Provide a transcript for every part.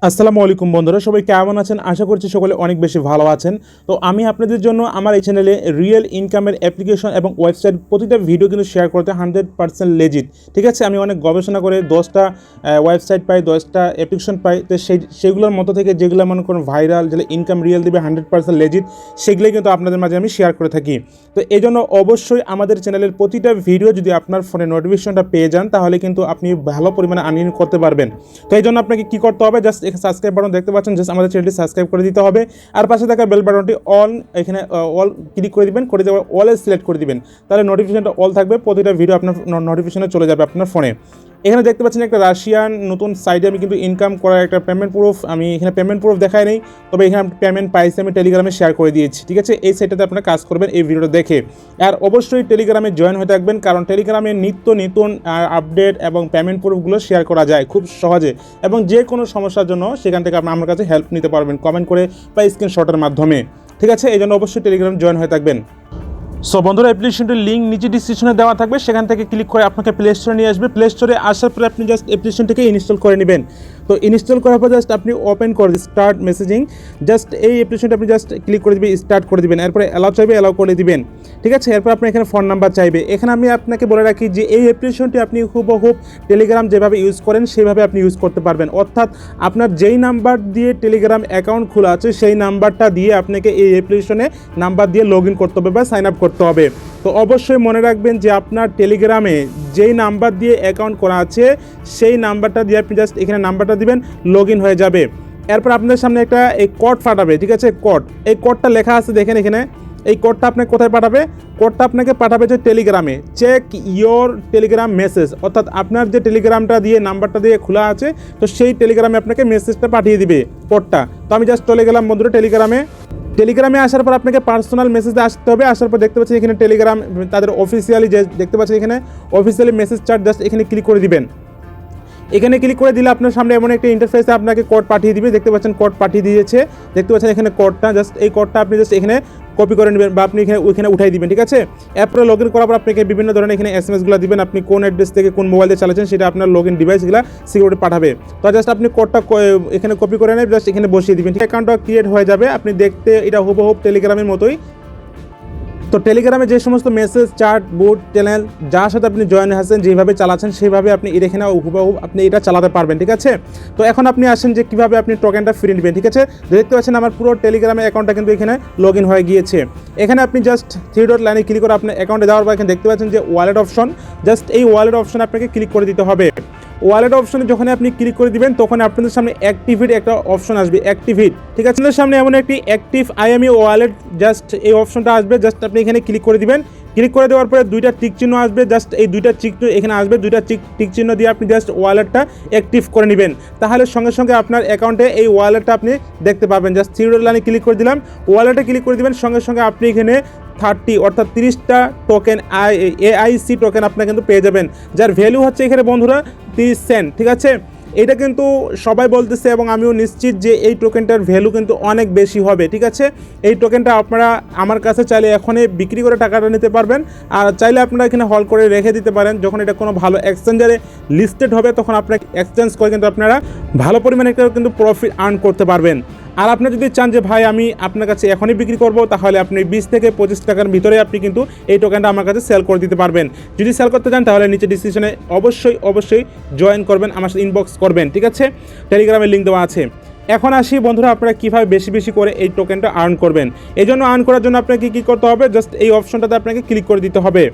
আসসালামু আলাইকুম বন্ধুরা, সবাই কেমন আছেন? আশা করছি সকলে অনেক বেশি ভালো আছেন। তো আমি আপনাদের জন্য আমার এই চ্যানেলে রিয়েল ইনকামের অ্যাপ্লিকেশন এবং ওয়েবসাইট প্রতিটা ভিডিও কিন্তু শেয়ার করতে 100% লেজিট। ঠিক আছে, আমি অনেক গবেষণা করে 10টা ওয়েবসাইট পাই, 10টা অ্যাপ্লিকেশন পাই। তো সেগুলোর মতো থেকে যেগুলো মনে করেন ভাইরাল, যেগুলো ইনকাম রিয়েল দেবে 100% লেজিট, সেগুলোই কিন্তু আপনাদের মাঝে আমি শেয়ার করে থাকি। তো এই জন্য অবশ্যই আমাদের চ্যানেলের প্রতিটা ভিডিও যদি আপনার ফোনে নোটিফিকেশনটা পেয়ে যান, তাহলে কিন্তু আপনি ভালো পরিমাণে আর্নিং করতে পারবেন। তো এই জন্য আপনাকে কী করতে হবে, জাস্ট এখানে সাবস্ক্রাইব বাটন দেখতে পাচ্ছেন, জাস্ট আমাদের চ্যানেলটি সাবস্ক্রাইব করে দিতে হবে। আর পাশে থাকা বেল বাটনটি অল, এখানে অল ক্লিক করে দিবেন, করে দেওয়ার অলে সিলেক্ট করে দিবেন, তাহলে নোটিফিকেশনটা অল থাকবে, প্রতিটা ভিডিও আপনার নোটিফিকেশনে চলে যাবে আপনার ফোনে। এখানে দেখতে পাচ্ছেন একটা রাশিয়ান নতুন সাইটে আমি কিন্তু ইনকাম করার একটা পেমেন্ট প্রুফ, আমি এখানে পেমেন্ট প্রুফ দেখাই নেই, তবে এখানে পেমেন্ট পাইছি আমি টেলিগ্রামে শেয়ার করে দিয়েছি। ঠিক আছে, এই সাইটটাতে আপনারা কাজ করবেন এই ভিডিওটা দেখে। আর অবশ্যই টেলিগ্রামে জয়েন হয়ে থাকবেন, কারণ টেলিগ্রামে নিত্য নতুন আপডেট এবং পেমেন্ট প্রুফগুলো শেয়ার করা যায় খুব সহজে, এবং যে কোনো সমস্যার জন্য সেখান থেকে আপনি আমার কাছে হেল্প নিতে পারবেন কমেন্ট করে বা স্ক্রিনশটের মাধ্যমে। ঠিক আছে, এই জন্য অবশ্যই টেলিগ্রামে জয়েন হয়ে থাকবেন। সো বন্ধুরা, অ্যাপ্লিকেশনটির লিঙ্ক নিচে ডিসক্রিপশনে দেওয়া থাকবে, সেখান থেকে ক্লিক করে আপনাকে প্লে স্টোরে নিয়ে আসবে। প্লে স্টোরে আসার পরে আপনি জাস্ট অ্যাপ্লিকেশনটিকে ইনস্টল করে নেবেন। তো ইনস্টল করার পর জাস্ট আপনি ওপেন করে স্টার্ট মেসেজিং, জাস্ট এই অ্যাপ্লিকেশনটা আপনি জাস্ট ক্লিক করে দিবেন, স্টার্ট করে দিবেন। এরপরে অ্যালাউ চাইবে, অ্যালাউ করে দিবেন। ঠিক আছে, এরপর আপনি এখানে ফোন নাম্বার চাইবে। এখানে আমি আপনাকে বলে রাখি যে এই অ্যাপ্লিকেশনটি আপনি হুবহু টেলিগ্রাম যেভাবে ইউজ করেন সেভাবে আপনি ইউজ করতে পারবেন। অর্থাৎ আপনার যেই নাম্বার দিয়ে টেলিগ্রাম অ্যাকাউন্ট খোলা আছে সেই নাম্বারটা দিয়ে আপনাকে এই অ্যাপ্লিকেশনে নাম্বার দিয়ে লগ ইন করতে হবে বা সাইন আপ করতে হবে। তো অবশ্যই মনে রাখবেন যে আপনার টেলিগ্রামে যেই নাম্বার দিয়ে অ্যাকাউন্ট করা আছে সেই নাম্বারটা দিয়ে আপনি জাস্ট এখানে নাম্বারটা দিবেন, লগ ইন হয়ে যাবে। এরপর আপনাদের সামনে একটা এই কোড পাঠাবে। ঠিক আছে, কোড, এই কোডটা লেখা আছে দেখেন এখানে। এই কোডটা আপনাকে কোথায় পাঠাবে? কোডটা আপনাকে পাঠাবে যে টেলিগ্রামে, চেক ইয়োর টেলিগ্রাম মেসেজ, অর্থাৎ আপনার যে টেলিগ্রামটা দিয়ে নাম্বারটা দিয়ে খোলা আছে, তো সেই টেলিগ্রামে আপনাকে মেসেজটা পাঠিয়ে দিবে কোডটা। তো আমি জাস্ট চলে গেলাম বন্ধুরা টেলিগ্রামে আসার পর আপনাকে পার্সোনাল মেসেজে আসতে হবে। আসার পর দেখতে পাচ্ছেন এখানে টেলিগ্রাম তাদের অফিসিয়ালি যে দেখতে পাচ্ছেন এখানে অফিসিয়ালি মেসেজ চার্ট, জাস্ট এখানে ক্লিক করে দিবেন। এখানে ক্লিক করে দিলে আপনার সামনে এমন একটা ইন্টারফেসে আপনাকে কোড পাঠিয়ে দিবে। দেখতে পাচ্ছেন কোড পাঠিয়ে দিয়েছে, দেখতে পাচ্ছেন এখানে কোডটা, জাস্ট এই কোডটা আপনি জাস্ট এখানে কপি করে নেবেন বা আপনি ওইখানে উঠাই দিবেন। ঠিক আছে, অ্যাপে লগ ইন করার পর আপনাকে বিভিন্ন ধরনের এখানে এসএমএসগুলো দিবেন, আপনি কোন অ্যাড্রেস থেকে কোন মোবাইল দিয়ে চালাচ্ছেন সেটা আপনার লগ ইন ডিভাইসগুলো সিকিউরিটি পাঠাবে। তো জাস্ট আপনি কোডটা এখানে কপি করে নেবেন, জাস্ট এখানে বসিয়ে দিবেন। অ্যাকাউন্টটা ক্রিয়েট হয়ে যাবে। আপনি দেখতে এটা হুবহু টেলিগ্রামের মতোই। তো টেলিগ্রামে যে সমস্ত মেসেজ, চার্ট, বোর্ড, চ্যানেল যার সাথে আপনি জয়েন আছেন, যেভাবে চালাচ্ছেন সেভাবে আপনি এখানে হুবহু আপনি এটা চালাতে পারবেন। ঠিক আছে, তো এখন আপনি আসেন যে কীভাবে আপনি টোকেনটা ফ্রি নেবেন। ঠিক আছে, দেখতে পাচ্ছেন আমার পুরো টেলিগ্রামের অ্যাকাউন্টটা কিন্তু এখানে লগ ইন হয়ে গিয়েছে। এখানে আপনি জাস্ট 3 ডট লাইনে ক্লিক করে আপনার অ্যাকাউন্টে যাওয়ার পর এখানে দেখতে পাচ্ছেন যে ওয়ালেট অপশন, জাস্ট এই ওয়ালেট অপশন আপনাকে ক্লিক করে দিতে হবে। ওয়ালেট অপশনে যখন আপনি ক্লিক করে দিবেন তখন আপনাদের সামনে অ্যাক্টিভেট একটা অপশন আসবে, অ্যাক্টিভেট। ঠিক আছে, আপনাদের সামনে এমন একটি অ্যাক্টিভ আইএমই ওয়ালেট, জাস্ট এই অপশনটা আসবে, জাস্ট আপনি এখানে ক্লিক করে দিবেন। ক্লিক করে দেওয়ার পরে দুইটা টিক চিহ্ন আসবে, জাস্ট এই দুইটা চিহ্ন এখানে আসবে, দুইটা টিক চিহ্ন দিয়ে আপনি জাস্ট ওয়ালেটটা অ্যাক্টিভ করে নেবেন। তাহলে সঙ্গে সঙ্গে আপনার অ্যাকাউন্টে এই ওয়ালেটটা আপনি দেখতে পাবেন। জাস্ট 3 ডট লাইনে ক্লিক করে দিলাম, ওয়ালেটে ক্লিক করে দিবেন, সঙ্গে সঙ্গে আপনি এখানে 30 অর্থাৎ 30টা টোকেন AIC টোকেন আপনারা কিন্তু পেয়ে যাবেন, যার ভ্যালু হচ্ছে এখানে বন্ধুরা 30 সেন্ট। ঠিক আছে, এটা কিন্তু সবাই বলতেছে এবং আমিও নিশ্চিত যে এই টোকেনটার ভ্যালু কিন্তু অনেক বেশি হবে। ঠিক আছে, এই টোকেনটা আপনারা আমার কাছে চাইলে এখনই বিক্রি করে টাকাটা নিতে পারবেন, আর চাইলে আপনারা এখানে হল করে রেখে দিতে পারেন। যখন এটা কোনো ভালো এক্সচেঞ্জারে লিস্টেড হবে তখন আপনারা এক্সচেঞ্জ করে কিন্তু আপনারা ভালো পরিমাণে একটা কিন্তু প্রফিট আর্ন করতে পারবেন। আর আপনি যদি চান যে ভাই আমি আপনার কাছে এখনই বিক্রি করব, তাহলে আপনি 20 থেকে 25 টাকার ভিতরে আপনি কিন্তু এই টোকেনটা আমার কাছে সেল করে দিতে পারবেন। যদি সেল করতে চান তাহলে নিচে ডিসক্রিপশনে অবশ্যই জয়েন করবেন, আমার সাথে ইনবক্স করবেন। ঠিক আছে, টেলিগ্রামের লিঙ্ক দেওয়া আছে। এখন আসি বন্ধুরা, আপনারা কীভাবে বেশি করে এই টোকেনটা আর্ন করবেন। এই জন্য আর্ন করার জন্য আপনাকে কী করতে হবে, জাস্ট এই অপশনটাতে আপনাকে ক্লিক করে দিতে হবে।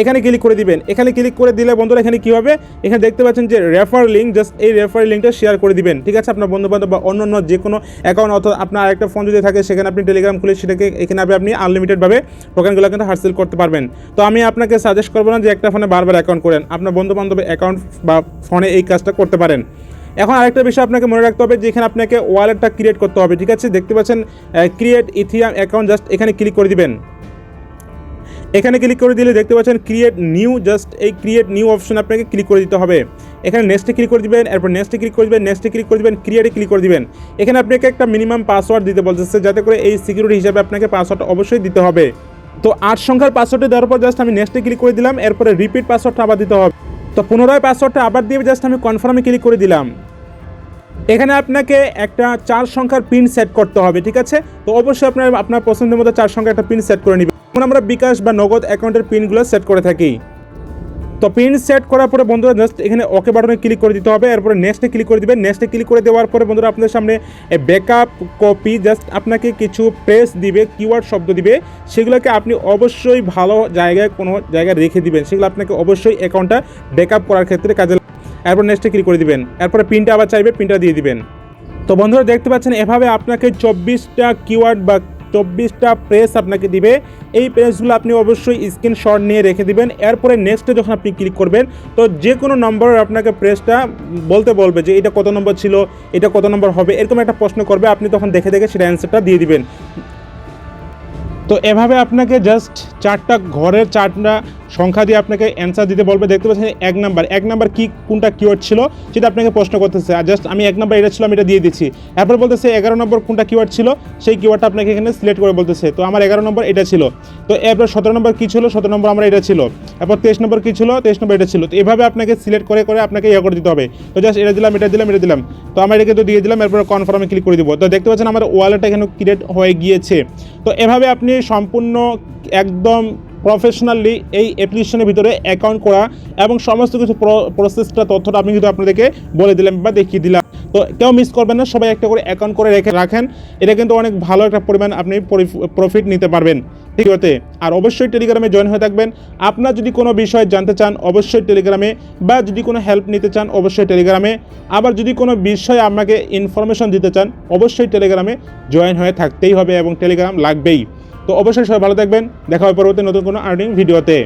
এখানে ক্লিক করে দিবেন। এখানে ক্লিক করে দিলে বন্ধুরা এখানে কী হবে, এখানে দেখতে পাচ্ছেন যে রেফার লিঙ্ক, জাস্ট এই রেফার লিঙ্কটা শেয়ার করে দিবেন। ঠিক আছে, আপনার বন্ধুবান্ধব বা অন্য যে কোনো অ্যাকাউন্ট অথবা আপনার আরেকটা ফোন যদি থাকে সেখানে আপনি টেলিগ্রাম খুলে সেটাকে এখানে আপনি আনলিমিটেডভাবে টোকেনগুলো কিন্তু হাসিল করতে পারবেন। তো আমি আপনাকে সাজেস্ট করবো না যে একটা ফোনে বারবার অ্যাকাউন্ট করেন, আপনার বন্ধুবান্ধবের অ্যাকাউন্ট বা ফোনে এই কাজটা করতে পারেন। এখন আরেকটা বিষয় আপনাকে মনে রাখতে হবে যে এখানে আপনাকে ওয়ালেটটা ক্রিয়েট করতে হবে। ঠিক আছে, দেখতে পাচ্ছেন ক্রিয়েট ইথিরিয়াম অ্যাকাউন্ট, জাস্ট এখানে ক্লিক করে দিবেন। এখানে ক্লিক করে দিলে দেখতে পাচ্ছেন ক্রিয়েট নিউ, জাস্ট এই ক্রিয়েট নিউ অপশন আপনাকে ক্লিক করে দিতে হবে। এখানে নেক্সটে ক্লিক করে দিবেন, এরপর নেক্সটে ক্লিক করে দিবেন, নেক্সটে ক্লিক করে দিবেন, ক্রিয়েটে ক্লিক করে দিবেন। এখানে আপনাকে একটা মিনিমাম পাসওয়ার্ড দিতে বলতেছে, যাতে করে এই সিকিউরিটি হিসাবে আপনাকে পাসওয়ার্ডটা অবশ্যই দিতে হবে। তো 8 সংখ্যার পাসওয়ার্ডটা দেওয়ার পর জাস্ট আমি নেক্সটে ক্লিক করে দিলাম, এরপরে রিপিট পাসওয়ার্ডটা আবার দিতে হবে। তো পুনরায় পাসওয়ার্ডটা আবার দিয়ে জাস্ট আমি কনফার্মে ক্লিক করে দিলাম। এখানে আপনাকে একটা 4 সংখ্যার পিন সেট করতে হবে, ঠিক আছে। তো অবশ্যই আপনার পছন্দের মতো 4 সংখ্যার একটা পিন সেট করে নেবেন। এখন আমরা বিকাশ বা নগদ অ্যাকাউন্টের পিনগুলো সেট করে থাকি। তো পিন সেট করার পরে বন্ধুরা জাস্ট এখানে ওকে বাটনে ক্লিক করে দিতে হবে, এরপরে নেক্সটে ক্লিক করে দিবেন। নেক্সটে ক্লিক করে দেওয়ার পরে বন্ধুরা আপনাদের সামনে ব্যাকআপ কপি জাস্ট আপনাকে কিছু প্রেস দিবে, কিওয়ার্ড শব্দ দিবে, সেগুলোকে আপনি অবশ্যই ভালো জায়গায় কোনো জায়গায় রেখে দিবেন। সেগুলো আপনাকে অবশ্যই অ্যাকাউন্টটা ব্যাকআপ করার ক্ষেত্রে কাজে। এরপর নেক্সটে ক্লিক করে দিবেন, এরপরে পিনটা আবার চাইবে, পিনটা দিয়ে দিবেন। তো বন্ধুরা দেখতে পাচ্ছেন এভাবে আপনাকে 24টা কিওয়ার্ড বা 24টা প্রেস আপনাকে দিবে। এই প্রেসগুলো আপনি অবশ্যই স্ক্রিনশট নিয়ে রেখে দিবেন। এরপরে নেক্সটে যখন আপনি ক্লিক করবেন তো যে কোনো নম্বরের আপনাকে প্রেসটা বলতে বলবে যে এটা কত নম্বর ছিল, এটা কত নম্বর হবে, এরকম একটা প্রশ্ন করবে। আপনি তখন দেখে দেখে সেটা অ্যান্সারটা দিয়ে দিবেন। তো এভাবে আপনাকে জাস্ট 4টা ঘরের 4টা সংখ্যা দিয়ে আপনাকে অ্যান্সার দিতে বলবে। দেখতে পাচ্ছেন এক নাম্বার কি কোনটা কিওয়ার্ড ছিল সেটা আপনাকে প্রশ্ন করতেছে। আর জাস্ট আমি 1 নাম্বার এটা ছিল, আমি এটা দিয়ে দিচ্ছি। এরপর বলতেছে 11 নম্বর কোনটা কিওয়ার্ড ছিল, সেই কিওয়ার্ডটা আপনাকে এখানে সিলেক্ট করে বলতেছে। তো আমার 11 নম্বর এটা ছিল। তো এরপর 17 নম্বর কী ছিল, 17 নম্বর আমার এটা ছিল। এরপর 23 নম্বর কী ছিল, 23 নম্বর এটা ছিল। তো এভাবে আপনাকে সিলেক্ট করে করে আপনাকে করে দিতে হবে। তো জাস্ট এটা দিলাম, এটা দিলাম, এটা দিলাম। তো আমার এটাকে তো দিয়ে দিলাম, এরপর কনফার্মে ক্লিক করে দিব। তো দেখতে পাচ্ছেন আমার ওয়ালেট এখানে ক্রিয়েট হয়ে গিয়েছে। তো এভাবে আপনি সম্পূর্ণ একদম প্রফেশনালি এই অ্যাপ্লিকেশনের ভিতরে অ্যাকাউন্ট করা এবং সমস্ত কিছু প্রসেসটা তথ্যটা আমি কিন্তু আপনাদেরকে বলে দিলাম বা দেখিয়ে দিলাম। তো কেউ মিস করবেন না, সবাই একটা করে অ্যাকাউন্ট করে রাখেন। এটা কিন্তু অনেক ভালো একটা পরিমাণ আপনি প্রফিট নিতে পারবেন, ঠিক আছে। আর অবশ্যই টেলিগ্রামে জয়েন হয়ে থাকবেন। আপনার যদি কোনো বিষয় জানতে চান অবশ্যই টেলিগ্রামে, বা যদি কোনো হেল্প নিতে চান অবশ্যই টেলিগ্রামে, আবার যদি কোনো বিষয়ে আমাকে ইনফরমেশন দিতে চান অবশ্যই টেলিগ্রামে জয়েন হয়ে থাকতেই হবে এবং টেলিগ্রাম লাগবেই। তো অবশ্যই সবাই ভালো থাকবেন, দেখা হবে পরবর্তী নতুন কোনো আর্নিং ভিডিওতে।